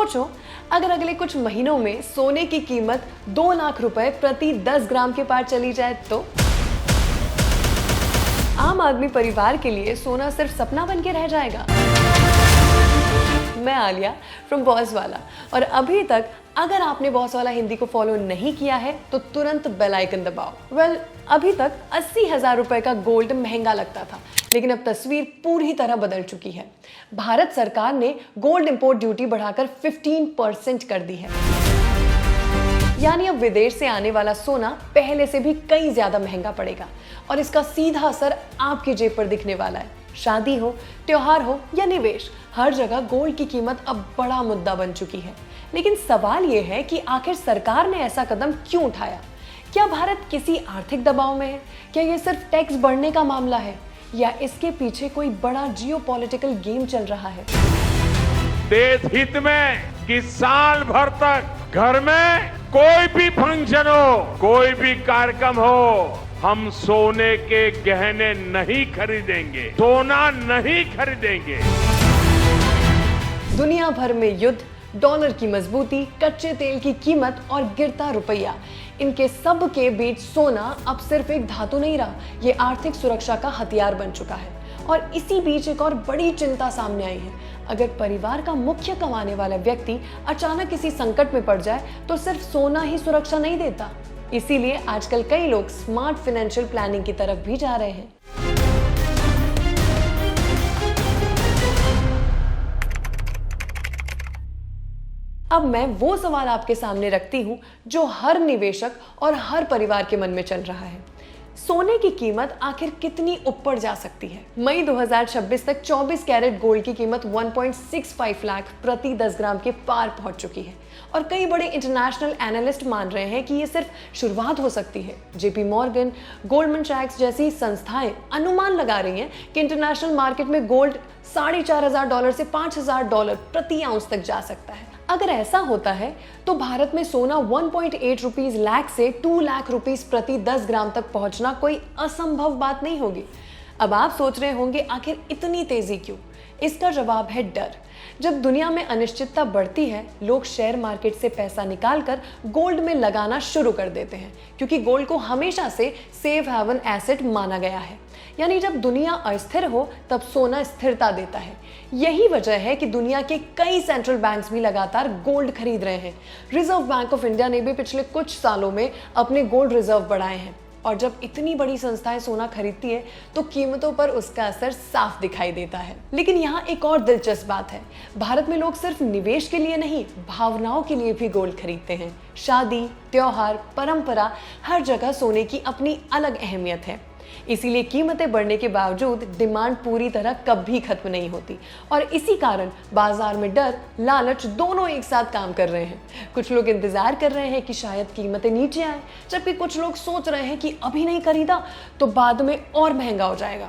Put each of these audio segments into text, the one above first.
सोचो, अगर अगले कुछ महीनों में सोने की कीमत 2 लाख रुपए प्रति 10 ग्राम के पार चली जाए तो आम आदमी परिवार के लिए सोना सिर्फ सपना बन के रह जाएगा। मैं आलिया फ्रॉम बॉस वाला, और अभी तक अगर आपने बॉस वाला हिंदी को फॉलो नहीं किया है तो तुरंत बेल आइकन दबाओ। अभी तक 80,000 रुपए का गोल्ड महंगा लगता था, लेकिन अब तस्वीर पूरी तरह बदल चुकी है। भारत सरकार ने गोल्ड इंपोर्ट ड्यूटी बढ़ाकर 15% कर दी है, यानी अब विदेश से आने वाला सोना पहले से भी कई ज्यादा महंगा पड़ेगा, और इसका सीधा असर आपकी जेब पर दिखने वाला है। शादी हो, त्योहार हो या निवेश, हर जगह गोल्ड की कीमत अब बड़ा मुद्दा बन चुकी है। लेकिन सवाल यह है कि आखिर सरकार ने ऐसा कदम क्यों उठाया? क्या भारत किसी आर्थिक दबाव में है? क्या यह सिर्फ टैक्स बढ़ने का मामला है, या इसके पीछे कोई बड़ा जियोपॉलिटिकल गेम चल रहा है? देश हित में कि साल भर तक घर में कोई भी फंक्शन हो, कोई भी कार्यक्रम हो, हम सोने के गहने नहीं खरीदेंगे, सोना नहीं खरीदेंगे। दुनिया भर में युद्ध, डॉलर की मजबूती, कच्चे तेल की कीमत और गिरता रुपया, इनके सब के बीच सोना अब सिर्फ एक धातु नहीं रहा, ये आर्थिक सुरक्षा का हथियार बन चुका है। और इसी बीच एक और बड़ी चिंता सामने आई है। अगर परिवार का मुख्य कमाने वाला व्यक्ति अचानक किसी संकट में पड़ जाए तो सिर्फ सोना ही सुरक्षा नहीं देता। इसीलिए आजकल कई लोग स्मार्ट फाइनेंशियल प्लानिंग की तरफ भी जा रहे हैं। अब मैं वो सवाल आपके सामने रखती हूं जो हर निवेशक और हर परिवार के मन में चल रहा है। सोने की कीमत आखिर कितनी ऊपर जा सकती है? मई 2026 तक 24 कैरेट गोल्ड की कीमत 1.65 लाख प्रति 10 ग्राम के पार पहुंच चुकी है, और कई बड़े इंटरनेशनल एनालिस्ट मान रहे हैं कि ये सिर्फ शुरुआत हो सकती है। जेपी मॉर्गन, गोल्डमैन सैक्स जैसी संस्थाएं अनुमान लगा रही हैं कि इंटरनेशनल मार्केट में गोल्ड $4,500 से $5,000 प्रति आउंस तक जा सकता है। अगर ऐसा होता है तो भारत में सोना 1.8 लाख से 2 लाख रुपीस प्रति 10 ग्राम तक पहुंचना कोई असंभव बात नहीं होगी। अब आप सोच रहे होंगे आखिर इतनी तेजी क्यों? इसका जवाब है डर। जब दुनिया में अनिश्चितता बढ़ती है, लोग शेयर मार्केट से पैसा निकालकर गोल्ड में लगाना शुरू कर देते हैं, क्योंकि गोल्ड को हमेशा से सेफ हेवन एसेट माना गया है। यानी जब दुनिया अस्थिर हो तब सोना स्थिरता देता है। यही वजह है कि दुनिया के कई सेंट्रल बैंक्स भी लगातार गोल्ड खरीद रहे हैं। रिजर्व बैंक ऑफ इंडिया ने भी पिछले कुछ सालों में अपने गोल्ड रिजर्व बढ़ाए हैं, और जब इतनी बड़ी संस्थाएं सोना खरीदती है तो कीमतों पर उसका असर साफ दिखाई देता है। लेकिन यहाँ एक और दिलचस्प बात है, भारत में लोग सिर्फ निवेश के लिए नहीं, भावनाओं के लिए भी गोल्ड खरीदते हैं। शादी, त्योहार, परंपरा, हर जगह सोने की अपनी अलग अहमियत है। इसीलिए कीमतें बढ़ने के बावजूद डिमांड पूरी तरह कभी खत्म नहीं होती, और इसी कारण बाजार में डर, लालच दोनों एक साथ काम कर रहे हैं। कुछ लोग इंतजार कर रहे हैं कि शायद कीमतें नीचे आए, जबकि कुछ लोग सोच रहे हैं कि अभी नहीं खरीदा तो बाद में और महंगा हो जाएगा।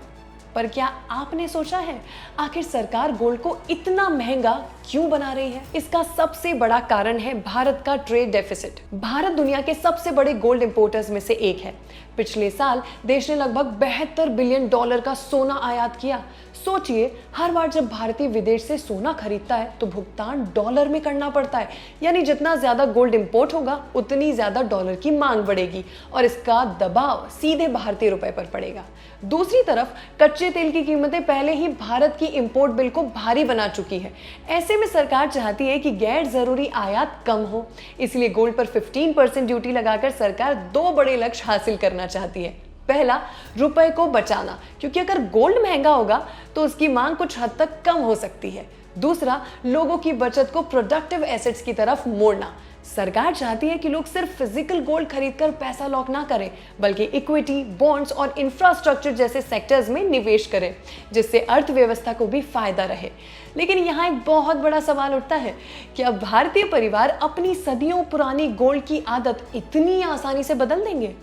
पर क्या आपने सोचा है आखिर सरकार गोल्ड को इतना महंगा क्यों बना रही है? इसका सबसे बड़ा कारण है भारत का ट्रेड डेफिसिट। भारत दुनिया के सबसे बड़े गोल्ड इंपोर्टर्स में से एक है। पिछले साल देश ने लगभग $72 बिलियन का सोना आयात किया। सोचिए, हर बार जब भारतीय विदेश से सोना खरीदता है तो भुगतान डॉलर में करना पड़ता है, यानी जितना ज्यादा गोल्ड इंपोर्ट होगा उतनी ज्यादा डॉलर की मांग बढ़ेगी, और इसका दबाव सीधे भारतीय रुपए पर पड़ेगा। दूसरी तरफ कच्चे तेल की कीमतें पहले ही भारत की इंपोर्ट बिल को भारी बना चुकी है। ऐसे में सरकार चाहती है कि गैर जरूरी आयात कम हो, इसलिए गोल्ड पर 15% ड्यूटी लगाकर सरकार 2 बड़े लक्ष्य हासिल करना चाहती है। पहला, रुपए को बचाना, क्योंकि अगर गोल्ड महंगा होगा तो उसकी मांग कुछ हद तक कम हो सकती है। दूसरा, लोगों की बचत को प्रोडक्टिव एसेट्स की तरफ मोड़ना। सरकार चाहती है कि लोग सिर्फ फिजिकल गोल्ड खरीदकर पैसा लॉक ना करें, बल्कि इक्विटी, बॉन्ड्स और इंफ्रास्ट्रक्चर जैसे सेक्टर्स में निवेश करें, जिससे अर्थव्यवस्था को भी फायदा रहे। लेकिन यहाँ एक बहुत बड़ा सवाल उठता है, क्या भारतीय परिवार अपनी सदियों पुरानी गोल्ड की आदत इतनी आसानी से बदल देंगे?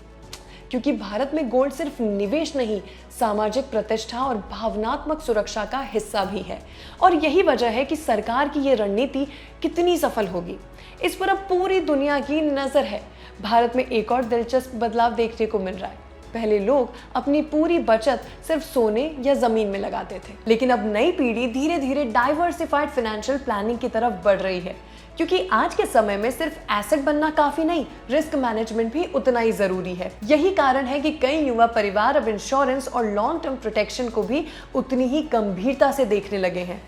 क्योंकि भारत में गोल्ड सिर्फ निवेश नहीं, सामाजिक प्रतिष्ठा और भावनात्मक सुरक्षा का हिस्सा भी है। और यही वजह है कि सरकार की ये रणनीति कितनी सफल होगी, इस पर अब पूरी दुनिया की नजर है। भारत में एक और दिलचस्प बदलाव देखने को मिल रहा है। पहले लोग अपनी पूरी बचत सिर्फ सोने या जमीन में लगाते थे, लेकिन अब नई पीढ़ी धीरे धीरे डाइवर्सिफाइड फाइनेंशियल प्लानिंग की तरफ बढ़ रही है। क्योंकि आज के समय में सिर्फ एसेट बनना काफी नहीं, रिस्क मैनेजमेंट भी उतना ही जरूरी है। यही कारण है कि कई युवा परिवार अब इंश्योरेंस और लॉन्ग टर्म प्रोटेक्शन को भी उतनी ही गंभीरता से देखने लगे हैं।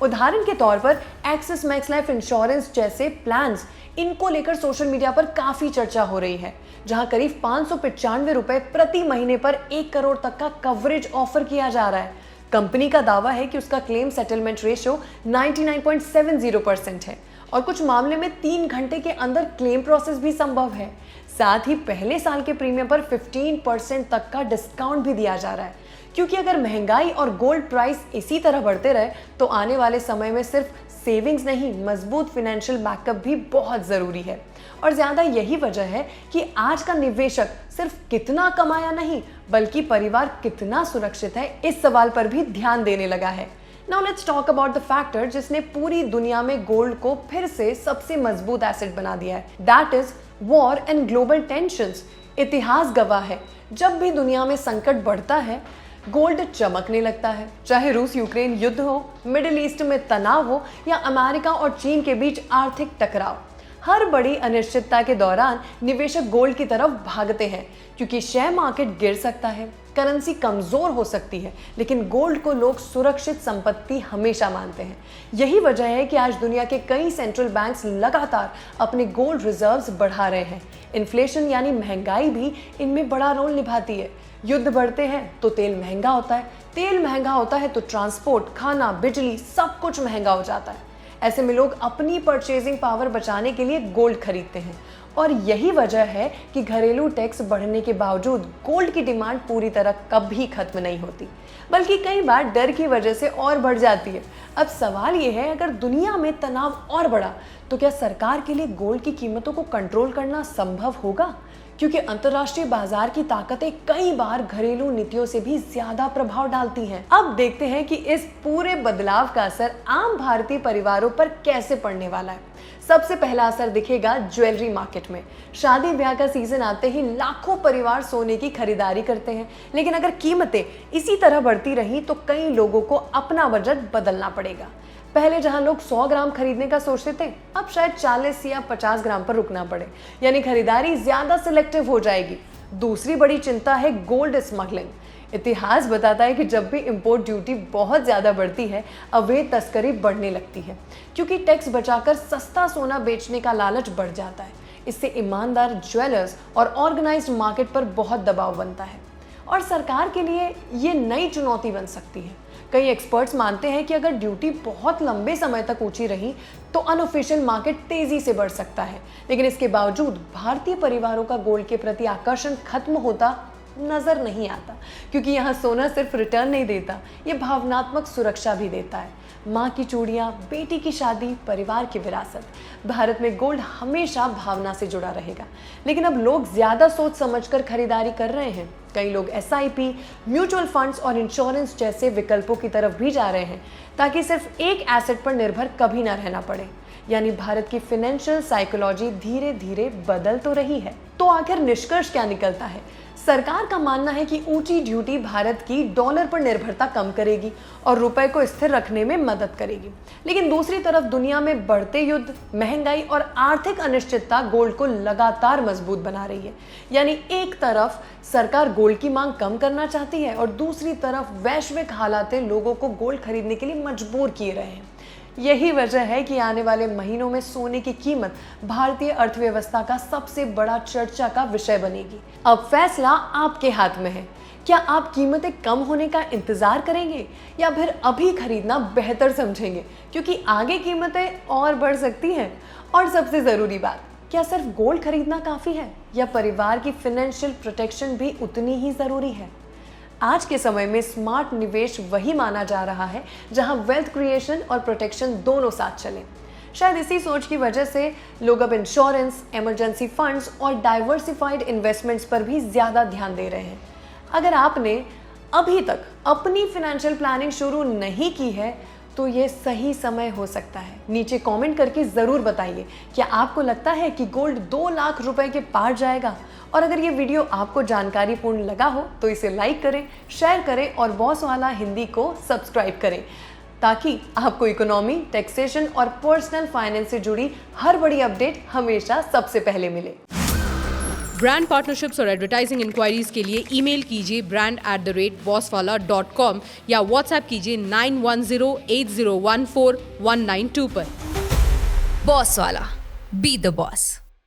उदाहरण के तौर पर एक्सिस मैक्स लाइफ इंश्योरेंस जैसे प्लान्स, इनको लेकर सोशल मीडिया पर काफी चर्चा हो रही है, जहां करीब 595 रुपए प्रति महीने पर 1 करोड़ तक का कवरेज ऑफर किया जा रहा है। कंपनी का दावा है कि उसका क्लेम सेटलमेंट रेशियो 99.70% है और कुछ मामले में 3 घंटे के अंदर क्लेम प्रोसेस भी संभव है। साथ ही पहले साल के प्रीमियम पर 15% तक का डिस्काउंट भी दिया जा रहा है, क्योंकि अगर महंगाई और गोल्ड प्राइस इसी तरह बढ़ते रहे तो आने वाले समय में सिर्फ सेविंग्स नहीं, मजबूत फाइनेंशियल बैकअप भी बहुत जरूरी है। और ज्यादा यही वजह है कि आज का निवेशक सिर्फ कितना कमाया नहीं, बल्कि परिवार कितना सुरक्षित है, इस सवाल पर भी ध्यान देने लगा है। Now let's talk about the factor जिसने पूरी दुनिया में गोल्ड को फिर से सबसे मजबूत एसेट बना दिया है। That is war and global tensions. इतिहास गवाह है, जब भी दुनिया में संकट बढ़ता है गोल्ड चमकने लगता है। चाहे रूस यूक्रेन युद्ध हो, मिडिल ईस्ट में तनाव हो या अमेरिका और चीन के बीच आर्थिक टकराव, हर बड़ी अनिश्चितता के दौरान निवेशक गोल्ड की तरफ भागते हैं, क्योंकि शेयर मार्केट गिर सकता है, करेंसी कमजोर हो सकती है, लेकिन गोल्ड को लोग सुरक्षित संपत्ति हमेशा मानते हैं। यही वजह है कि आज दुनिया के कई सेंट्रल बैंक्स लगातार अपने गोल्ड रिजर्व्स बढ़ा रहे हैं। इन्फ्लेशन यानी महंगाई भी इनमें बड़ा रोल निभाती है। युद्ध बढ़ते हैं तो तेल महंगा होता है, तेल महंगा होता है तो ट्रांसपोर्ट, खाना, बिजली सब कुछ महंगा हो जाता है। ऐसे में लोग अपनी परचेजिंग पावर बचाने के लिए गोल्ड खरीदते हैं और यही वजह है कि घरेलू टैक्स बढ़ने के बावजूद गोल्ड की डिमांड पूरी तरह कभी खत्म नहीं होती, बल्कि कई बार डर की वजह से और बढ़ जाती है। अब सवाल यह है, अगर दुनिया में तनाव और बढ़ा तो क्या सरकार के लिए गोल्ड की कीमतों को कंट्रोल करना संभव होगा? क्योंकि अंतर्राष्ट्रीय बाजार की ताकतें कई बार घरेलू नीतियों से भी ज्यादा प्रभाव डालती हैं। अब देखते हैं कि इस पूरे बदलाव का असर आम भारतीय परिवारों पर कैसे पड़ने वाला है। सबसे पहला असर दिखेगा ज्वेलरी मार्केट में। शादी ब्याह का सीजन आते ही लाखों परिवार सोने की खरीदारी करते हैं, लेकिन अगर कीमतें इसी तरह बढ़ती रही तो कई लोगों को अपना बजट बदलना पड़ेगा। पहले जहां लोग 100 ग्राम खरीदने का सोचते थे, अब शायद 40 या 50 ग्राम पर रुकना पड़े, यानी खरीदारी ज्यादा सिलेक्टिव हो जाएगी। दूसरी बड़ी चिंता है गोल्ड स्मगलिंग। इतिहास बताता है कि जब भी इंपोर्ट ड्यूटी बहुत ज्यादा बढ़ती है, अवैध तस्करी बढ़ने लगती है, क्योंकि टैक्स बचाकर सस्ता सोना बेचने का लालच बढ़ जाता है। इससे ईमानदार ज्वेलर्स और ऑर्गेनाइज्ड मार्केट पर बहुत दबाव बनता है और सरकार के लिए ये नई चुनौती बन सकती है। कई एक्सपर्ट्स मानते हैं कि अगर ड्यूटी बहुत लंबे समय तक ऊंची रही तो अनऑफिशियल मार्केट तेजी से बढ़ सकता है, लेकिन इसके बावजूद भारतीय परिवारों का गोल्ड के प्रति आकर्षण खत्म होता नजर नहीं आता, क्योंकि यहाँ सोना सिर्फ रिटर्न नहीं देता, ये भावनात्मक सुरक्षा भी देता है। माँ की चूड़ियाँ, बेटी की शादी, परिवार की विरासत। भारत में गोल्ड हमेशा भावना से जुड़ा रहेगा, लेकिन अब लोग ज्यादा सोच समझकर खरीदारी कर रहे हैं। कई लोग SIP, म्यूचुअल फंड्स और इंश्योरेंस जैसे विकल्पों की तरफ भी जा रहे हैं, ताकि सिर्फ एक एसेट पर निर्भर कभी ना रहना पड़े। यानी भारत की फाइनेंशियल साइकोलॉजी धीरे धीरे बदल तो रही है। तो आखिर निष्कर्ष क्या निकलता है? सरकार का मानना है कि ऊंची ड्यूटी भारत की डॉलर पर निर्भरता कम करेगी और रुपए को स्थिर रखने में मदद करेगी, लेकिन दूसरी तरफ दुनिया में बढ़ते युद्ध, महंगाई और आर्थिक अनिश्चितता गोल्ड को लगातार मजबूत बना रही है। यानी एक तरफ सरकार गोल्ड की मांग कम करना चाहती है और दूसरी तरफ वैश्विक हालातें लोगों को गोल्ड खरीदने के लिए मजबूर किए रहे हैं। यही वजह है कि आने वाले महीनों में सोने की कीमत भारतीय अर्थव्यवस्था का सबसे बड़ा चर्चा का विषय बनेगी। अब फैसला आपके हाथ में है। क्या आप कीमतें कम होने का इंतजार करेंगे या फिर अभी खरीदना बेहतर समझेंगे, क्योंकि आगे कीमतें और बढ़ सकती हैं? और सबसे जरूरी बात, क्या सिर्फ गोल्ड खरीदना काफी है या परिवार की फाइनेंशियल प्रोटेक्शन भी उतनी ही जरूरी है? आज के समय में स्मार्ट निवेश वही माना जा रहा है जहां वेल्थ क्रिएशन और प्रोटेक्शन दोनों साथ चलें। शायद इसी सोच की वजह से लोग अब इंश्योरेंस, इमरजेंसी फंड्स और डाइवर्सिफाइड इन्वेस्टमेंट्स पर भी ज्यादा ध्यान दे रहे हैं। अगर आपने अभी तक अपनी फाइनेंशियल प्लानिंग शुरू नहीं की है तो ये सही समय हो सकता है। नीचे कमेंट करके जरूर बताइए, क्या आपको लगता है कि गोल्ड 2 लाख रुपए के पार जाएगा? और अगर ये वीडियो आपको जानकारीपूर्ण लगा हो तो इसे लाइक करें, शेयर करें और बॉस वाला हिंदी को सब्सक्राइब करें। ताकि आपको इकोनॉमी, टैक्सेशन और पर्सनल फाइनेंस से जुड़ी हर बड़ी अपडेट हमेशा सबसे पहले मिले। ब्रांड पार्टनरशिप्स और एडवर्टाइजिंग इंक्वायरीज के लिए ईमेल कीजिए brand@bosswala.com या व्हाट्सएप कीजिए 9108014192 पर। बॉस वाला, बी द बॉस।